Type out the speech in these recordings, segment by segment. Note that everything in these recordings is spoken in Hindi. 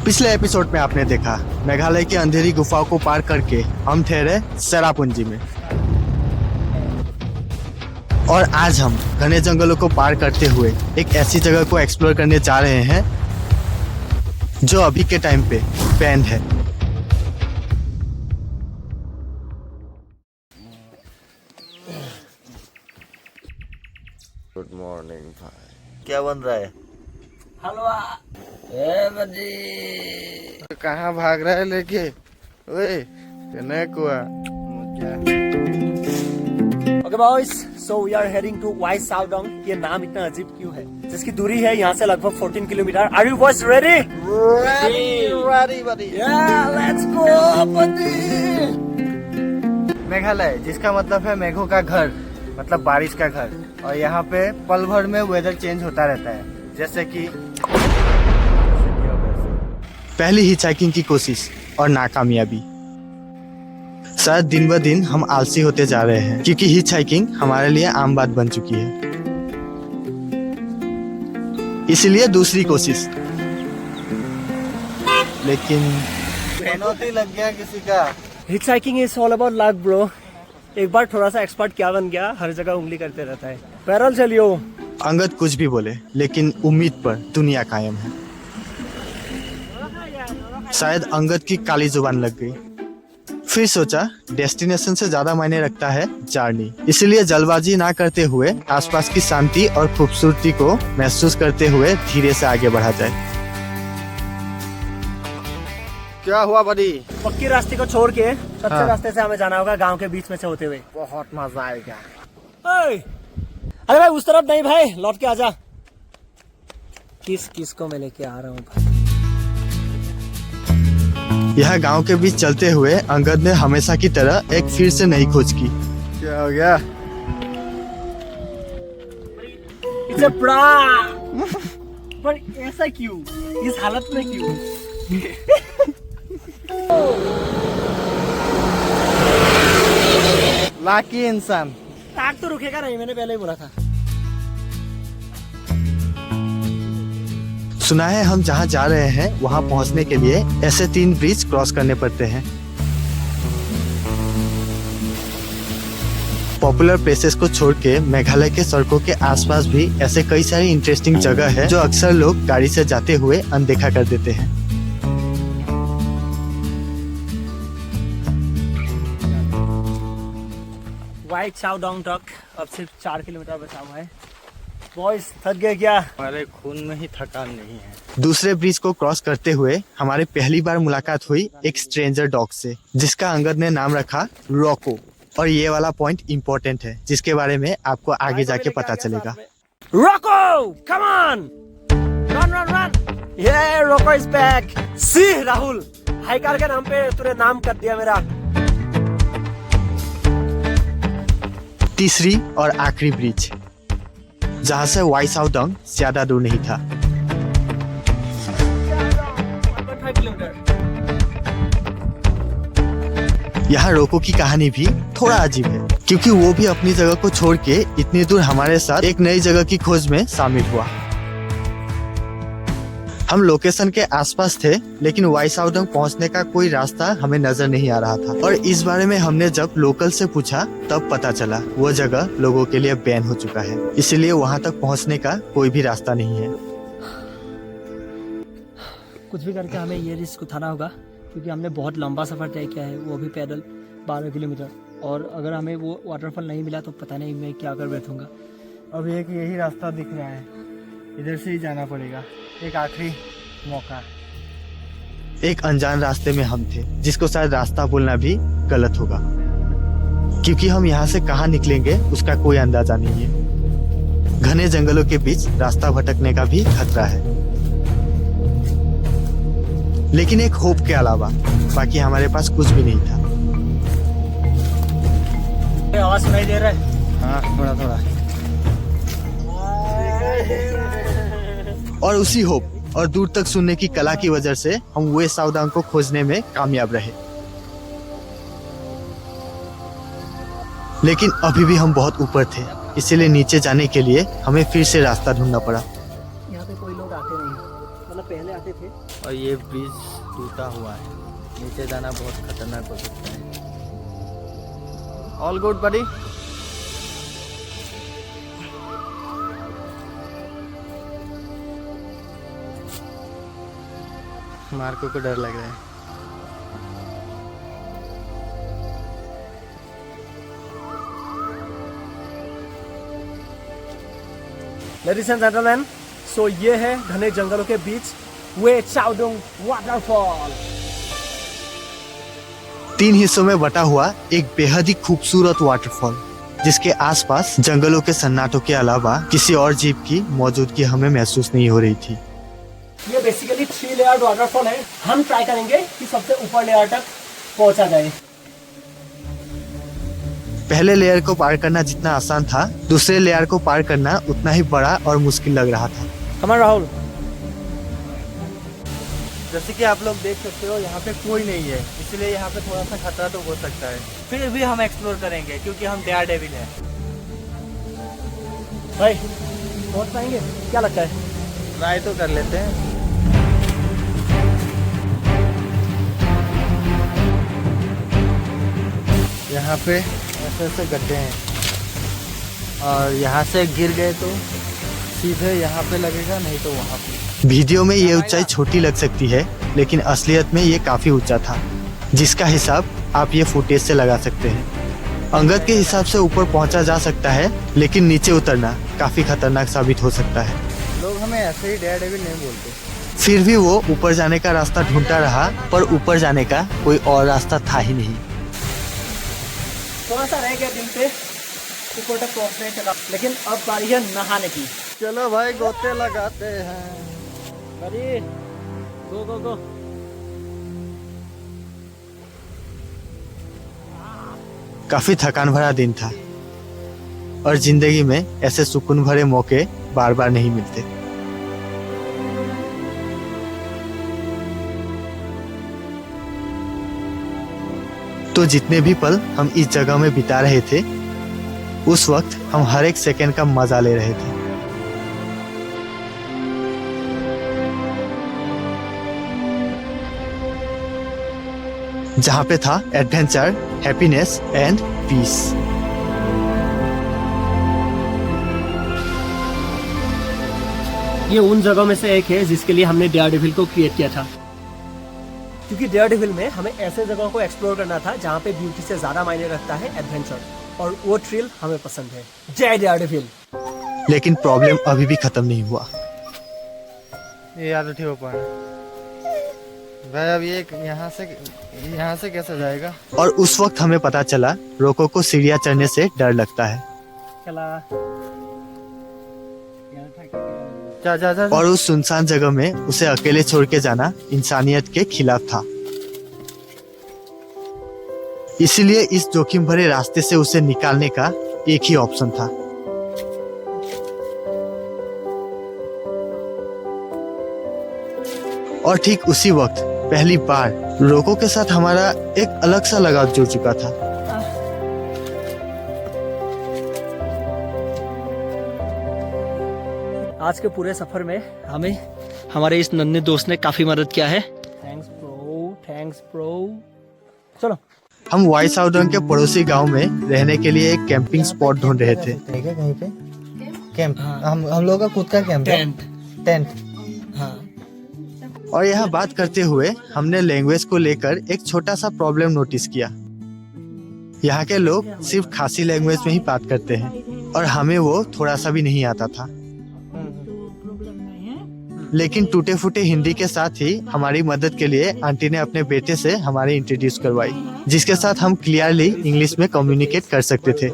पिछले एपिसोड में आपने देखा मेघालय की अंधेरी गुफाओं को पार करके हम ठहरे सेरापुंजी में, और आज हम घने जंगलों को पार करते हुए एक ऐसी जगह को एक्सप्लोर करने जा रहे हैं जो अभी के टाइम पे बैन है। गुड मॉर्निंग भाई। क्या बन रहा है? हलवा। ए बजी कहाँ भाग रहा है लेके? ओए कुआ। Okay boys, so we are heading to Wai Saudong. ये नाम इतना अजीब क्यों है? जिसकी दूरी है यहाँ से लगभग 14 kilometre. Are you boys ready? Ready buddy. Yeah let's गो बडी। मेघालय जिसका मतलब है मेघों का घर, मतलब बारिश का घर, और यहाँ पे पल भर में वेदर चेंज होता रहता है, जैसे कि पहली हिचहाइकिंग की कोशिश और नाकामयाबी। शायद दिन ब दिन हम आलसी होते जा रहे हैं, क्योंकि हिचहाइकिंग हमारे लिए आम बात बन चुकी है। इसलिए दूसरी कोशिश, लेकिन पेनल्टी लग गया किसी का। Hitchhiking is all about luck bro. एक बार थोड़ा सा एक्सपर्ट क्या बन गया, हर जगह उंगली करते रहता है। पैदल चलियो। अंगद कुछ भी बोले, लेकिन उम्मीद पर दुनिया कायम है। शायद अंगद की काली जुबान लग गई। फिर सोचा डेस्टिनेशन से ज्यादा मायने रखता है जर्नी, इसलिए जल्दबाजी ना करते हुए आसपास की शांति और खूबसूरती को महसूस करते हुए धीरे से आगे बढ़ा जाए। क्या हुआ बड़ी? पक्की रास्ते को छोड़ के कच्चे रास्ते से हमें जाना होगा, गांव के बीच में से होते हुए। बहुत मजा आएगा। अरे भाई उस तरफ नहीं भाई, लौट के आजा। किस को मैं लेके आ रहा हूँ भाई? यह गांव के बीच चलते हुए अंगद ने हमेशा की तरह एक फिर से नई खोज की। क्या हो गया? It's a prank! पर ऐसा क्यों? इस हालत में क्यों? लाकी इंसान। ताक तो रुकेगा नहीं, मैंने पहले ही बोला था। सुना है हम जहाँ जा रहे हैं वहाँ पहुँचने के लिए ऐसे 3 ब्रिज क्रॉस करने पड़ते हैं। पॉपुलर प्लेसेस को छोड़ के मेघालय के सड़कों के आसपास भी ऐसे कई सारी इंटरेस्टिंग जगह है जो अक्सर लोग गाड़ी से जाते हुए अनदेखा कर देते हैं। वाइट साउडोंग तक अब सिर्फ 4 किलोमीटर बचा हुआ है। बॉयज थक गए क्या? हमारे खून में ही थकान नहीं है। दूसरे ब्रिज को क्रॉस करते हुए हमारी पहली बार मुलाकात हुई एक स्ट्रेंजर डॉग से, जिसका अंगद ने नाम रखा रोको। और ये वाला पॉइंट इम्पोर्टेंट है, जिसके बारे में आपको आगे जाके पता चलेगा। रोको, come on, run run run. ये रोको इज बैक। सी राहुल, हाईकार के नाम पे तूने नाम कर दिया मेरा। तीसरी और आखिरी ब्रिज, जहाँ से वाई साउडोंग ज्यादा दूर नहीं था। 1.5 किलोमीटर। यहाँ रोको की कहानी भी थोड़ा अजीब है, क्योंकि वो भी अपनी जगह को छोड़ के इतनी दूर हमारे साथ एक नई जगह की खोज में शामिल हुआ। हम लोकेशन के आसपास थे, लेकिन वाई साउडोंग पहुँचने का कोई रास्ता हमें नजर नहीं आ रहा था। और इस बारे में हमने जब लोकल से पूछा तब पता चला वो जगह लोगों के लिए बैन हो चुका है, इसलिए वहाँ तक पहुँचने का कोई भी रास्ता नहीं है। कुछ भी करके हमें ये रिस्क उठाना होगा, क्योंकि हमने बहुत लंबा सफर तय किया है, वो भी पैदल 12 किलोमीटर। और अगर हमें वो वाटरफॉल नहीं मिला तो पता नहीं मैं क्या कर बैठूंगा। अब एक यही रास्ता दिख रहा है, इधर से ही जाना पड़ेगा। एक आखिरी मौका। एक अनजान रास्ते में हम थे, जिसको शायद रास्ता बोलना भी गलत होगा, क्योंकि हम यहाँ से कहाँ निकलेंगे उसका कोई अंदाजा नहीं है। घने जंगलों के बीच रास्ता भटकने का भी खतरा है, लेकिन एक होप के अलावा बाकी हमारे पास कुछ भी नहीं था। आवाज सुनाई दे रहा है? हाँ, थोड़ा थोड़ा। और उसी होप और दूर तक सुनने की कला की वजह से हम वे साउडोंग को खोजने में कामयाब रहे। लेकिन अभी भी हम बहुत ऊपर थे, इसीलिए नीचे जाने के लिए हमें फिर से रास्ता ढूंढना पड़ा। यहाँ पे कोई लोग आते नहीं, मतलब पहले आते थे और ये ब्रिज टूटा हुआ है, नीचे जाना बहुत खतरनाक हो सकता है। ऑल गुड बडी। मार्को को डर लग रहा है। लेडीज एंड जेंटलमैन, सो ये है घने जंगलों के बीच वे चाओडोंग वाटरफॉल। 3 हिस्सों में बटा हुआ एक बेहद ही खूबसूरत वाटरफॉल, जिसके आसपास जंगलों के सन्नाटों के अलावा किसी और जीव की मौजूदगी हमें महसूस नहीं हो रही थी। ये बेसिकली 3 लेयर वाटरफॉल है। हम ट्राई करेंगे कि सबसे ऊपर लेयर तक पहुंचा जाए। पहले लेयर को पार करना जितना आसान था, दूसरे लेयर को पार करना उतना ही बड़ा और मुश्किल लग रहा था। कमल राहुल, जैसे कि आप लोग देख सकते हो यहाँ पे कोई नहीं है, इसलिए यहाँ पे थोड़ा सा खतरा तो हो सकता है। फिर भी हम एक्सप्लोर करेंगे क्योंकि हम डेयर डेविल हैं। भाई पहुंच पाएंगे क्या लगता है? ट्राई तो कर लेते हैं। यहाँ पे ऐसे ऐसे गड्ढे हैं और यहाँ से गिर गए तो सीधे यहाँ पे लगेगा, नहीं तो वहाँ पे। वीडियो में ये ऊंचाई छोटी लग सकती है, लेकिन असलियत में ये काफी ऊंचा था, जिसका हिसाब आप ये फुटेज से लगा सकते हैं। अंगद के हिसाब से ऊपर पहुंचा जा सकता है, लेकिन नीचे उतरना काफी खतरनाक साबित हो सकता है। लोग हमें ऐसे ही डेयर डेविल नहीं बोलते। फिर भी वो ऊपर जाने का रास्ता ढूंढता रहा, पर ऊपर जाने का कोई और रास्ता था ही नहीं। थोड़ा सा रह गया दिन पे ऊपर तक पहुंचने चला, लेकिन अब बारी है नहाने की। चलो भाई गोते लगाते हैं। अरे गो गो गो। काफी थकान भरा दिन था और जिंदगी में ऐसे सुकून भरे मौके बार बार नहीं मिलते। तो जितने भी पल हम इस जगह में बिता रहे थे, उस वक्त हम हर एक सेकंड का मजा ले रहे थे। जहाँ पे था एडवेंचर, हैप्पीनेस एंड पीस। ये उन जगहों में से एक है जिसके लिए हमने डेयर डेविल को क्रिएट किया था, क्योंकि डेयर डेविल में हमें ऐसे जगहों को एक्सप्लोर करना था जहाँ पे ब्यूटी से ज्यादा मायने रखता है एडवेंचर, और वो थ्रिल हमें पसंद है। जय डेयर डेविल। लेकिन प्रॉब्लम अभी भी खत्म नहीं हुआ। ये याद उठी हो पाना भाई। अब ये यहाँ से कैसे जाएगा? और उस वक्त हमें पता चला रोको को सीढ़ियाँ चढ़ने से डर लगता है। चला जा जा जा। और उस सुनसान जगह में उसे अकेले छोड़ के जाना इंसानियत के खिलाफ था। इसीलिए इस जोखिम भरे रास्ते से उसे निकालने का एक ही ऑप्शन था। और ठीक उसी वक्त पहली बार रोको के साथ हमारा एक अलग सा लगाव जुड़ चुका था। आज के पूरे सफर में हमें हमारे इस नन्हे दोस्त ने काफी मदद किया है। Thanks bro, thanks bro. चलो, हम वाई साउदर्न के पड़ोसी गांव में रहने के लिए एक कैंपिंग स्पॉट ढूंढ रहे थे। कहीं पे कैंप? हम लोग का खुद का कैंप है। टेंट। हाँ। और यहाँ बात करते हुए हमने लैंग्वेज को लेकर एक छोटा सा प्रॉब्लम नोटिस किया। यहाँ के लोग सिर्फ खासी लैंग्वेज में ही बात करते हैं और हमें वो थोड़ा सा भी नहीं आता था। लेकिन टूटे फूटे हिंदी के साथ ही हमारी मदद के लिए आंटी ने अपने बेटे से हमारी इंट्रोड्यूस करवाई, जिसके साथ हम क्लियरली इंग्लिश में कम्युनिकेट कर सकते थे।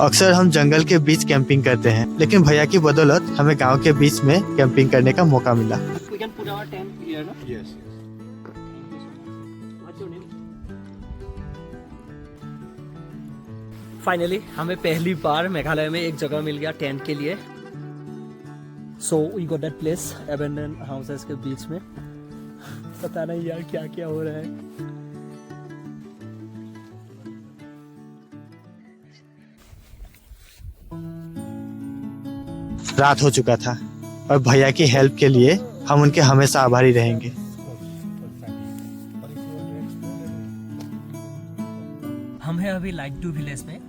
अक्सर हम जंगल के बीच कैंपिंग करते हैं, लेकिन भैया की बदौलत हमें गांव के बीच में कैंपिंग करने का मौका मिला। फाइनली हमें पहली बार मेघालय में एक जगह मिल गया टेंट के लिए। So we got that place, abandon houses के बीच में। पता नहीं यार क्या क्या हो रहा है। रात हो चुका था और भैया की हेल्प के लिए हम उनके हमेशा आभारी रहेंगे। हम हैं अभी लाइक टू विलेज में,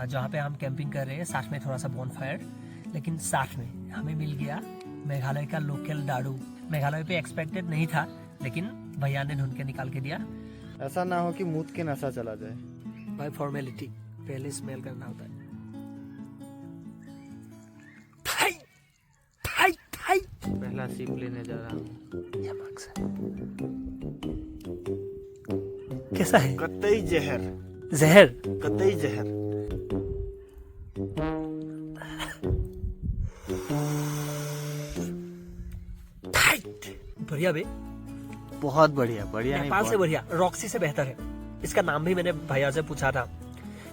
जहाँ पे हम कैंपिंग कर रहे हैं, साथ में थोड़ा सा बॉनफायर। लेकिन साथ में हमें मिल गया मेघालय का लोकल दारू। मेघालय पे एक्सपेक्टेड नहीं था, लेकिन भैया ने ढूंढ के निकाल के दिया। ऐसा ना हो कि मूत के नशा चला जाए। बाय फॉर्मेलिटी पहले स्मेल करना होता है। थाई, थाई, थाई। पहला सिप लेने जा रहा हूँ। ये मार्क्स है। कैसा है? कतई जहर, जहर। कतई जहर। बढ़िया बे, बहुत बढ़िया, बढ़िया नहीं, नेपाल से बहुत- बढ़िया, रॉक्सी से बेहतर है। इसका नाम भी मैंने भैया से पूछा था,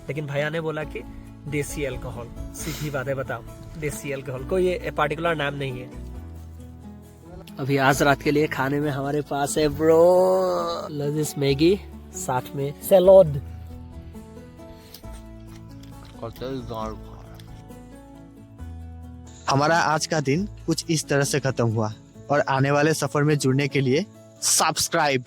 लेकिन भैया ने बोला कि देसी अल्कोहल। सीधी बातें बताओ, देसी अल्कोहल, कोई ये पार्टिकुलर नाम नहीं है। अभी आज रात के लिए खाने में हमारे पास है ब्रो लजीज मैगी, साथ में सैलड। हमारा आज का दिन कुछ इस तरह से खत्म हुआ और आने वाले सफर में जुड़ने के लिए सब्सक्राइब